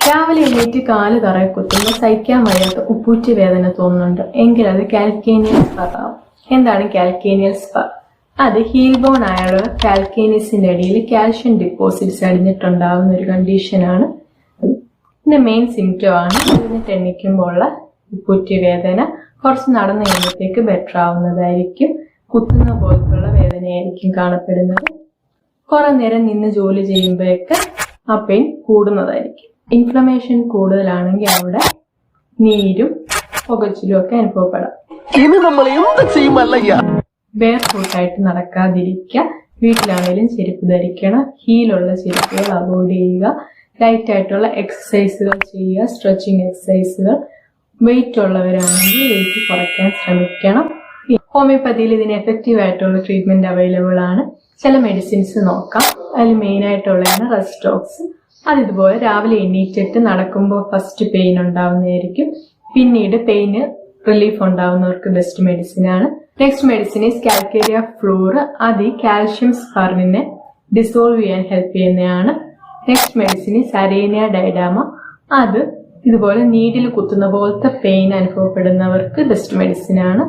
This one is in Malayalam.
രാവിലെ എണീറ്റ് കാല് തറയെ കുത്തുമ്പോൾ സഹിക്കാൻ വയ്യാത്ത ഉപ്പൂറ്റി വേദന തോന്നുന്നുണ്ട് എങ്കിൽ അത് കാൽക്കേനിയൽ സ്പർ ആവും. എന്താണ് കാൽക്കേനിയൽ സ്പർ? അത് ഹീൽ ബോൺ ആയുള്ള കാൽക്കേനിയസിന്റെ അടിയിൽ കാൽഷ്യം ഡിപ്പോസിറ്റ്സ് അടിഞ്ഞിട്ടുണ്ടാവുന്ന ഒരു കണ്ടീഷനാണ്. ഇതിന്റെ മെയിൻ സിംറ്റം ആണ് എഴുന്നേറ്റ് എണ്ണിക്കുമ്പോൾ ഉള്ള ഉപ്പൂറ്റി വേദന. കുറച്ച് നടന്നു കഴിയുമ്പോഴത്തേക്ക് ബെറ്റർ ആവുന്നതായിരിക്കും. കുത്തുന്ന പോലത്തുള്ള വേദനയായിരിക്കും കാണപ്പെടുന്നത്. കുറെ നേരം നിന്ന് ജോലി ചെയ്യുമ്പോഴേക്ക് ആ പെയിൻ കൂടുന്നതായിരിക്കും. ഇൻഫ്ലമേഷൻ കൂടുതലാണെങ്കിൽ അവിടെ നീരും പുകച്ചിലും ഒക്കെ അനുഭവപ്പെടാം. ബെയർ ഫുട്ടായിട്ട് നടക്കാതിരിക്കുക. വീട്ടിലാണെങ്കിലും ചെരുപ്പ് ധരിക്കണം. ഹീലുള്ള ചെരുപ്പുകൾ അവോയ്ഡ് ചെയ്യുക. ലൈറ്റ് ആയിട്ടുള്ള എക്സസൈസുകൾ ചെയ്യുക. സ്ട്രെച്ചിങ് എക്സസൈസുകൾ. വെയിറ്റ് ഉള്ളവരാണെങ്കിൽ വെയിറ്റ് കുറയ്ക്കാൻ ശ്രമിക്കണം. ഹോമിയോപ്പതിയിൽ ഇതിന് എഫക്റ്റീവ് ആയിട്ടുള്ള ട്രീറ്റ്മെന്റ് അവൈലബിൾ ആണ്. ചില മെഡിസിൻസ് നോക്കാം. അതിൽ മെയിൻ ആയിട്ടുള്ളതാണ് റെസ്റ്റോക്സ്. അത് ഇതുപോലെ രാവിലെ എണീറ്റിട്ട് നടക്കുമ്പോൾ ഫസ്റ്റ് പെയിൻ ഉണ്ടാവുന്നതായിരിക്കും. പിന്നീട് പെയിന് റിലീഫ് ഉണ്ടാവുന്നവർക്ക് ബെസ്റ്റ് മെഡിസിൻ ആണ്. Next medicine is calcarea fluor. അത് ഈ കാൽഷ്യം സ്പറിനെ ഡിസോൾവ് ചെയ്യാൻ ഹെൽപ്പ് ചെയ്യുന്നതാണ്. Next medicine is aranea diadema. അത് ഇതുപോലെ നീഡിൽ കുത്തുന്ന പോലത്തെ പെയിൻ അനുഭവപ്പെടുന്നവർക്ക് ബെസ്റ്റ് മെഡിസിൻ ആണ്.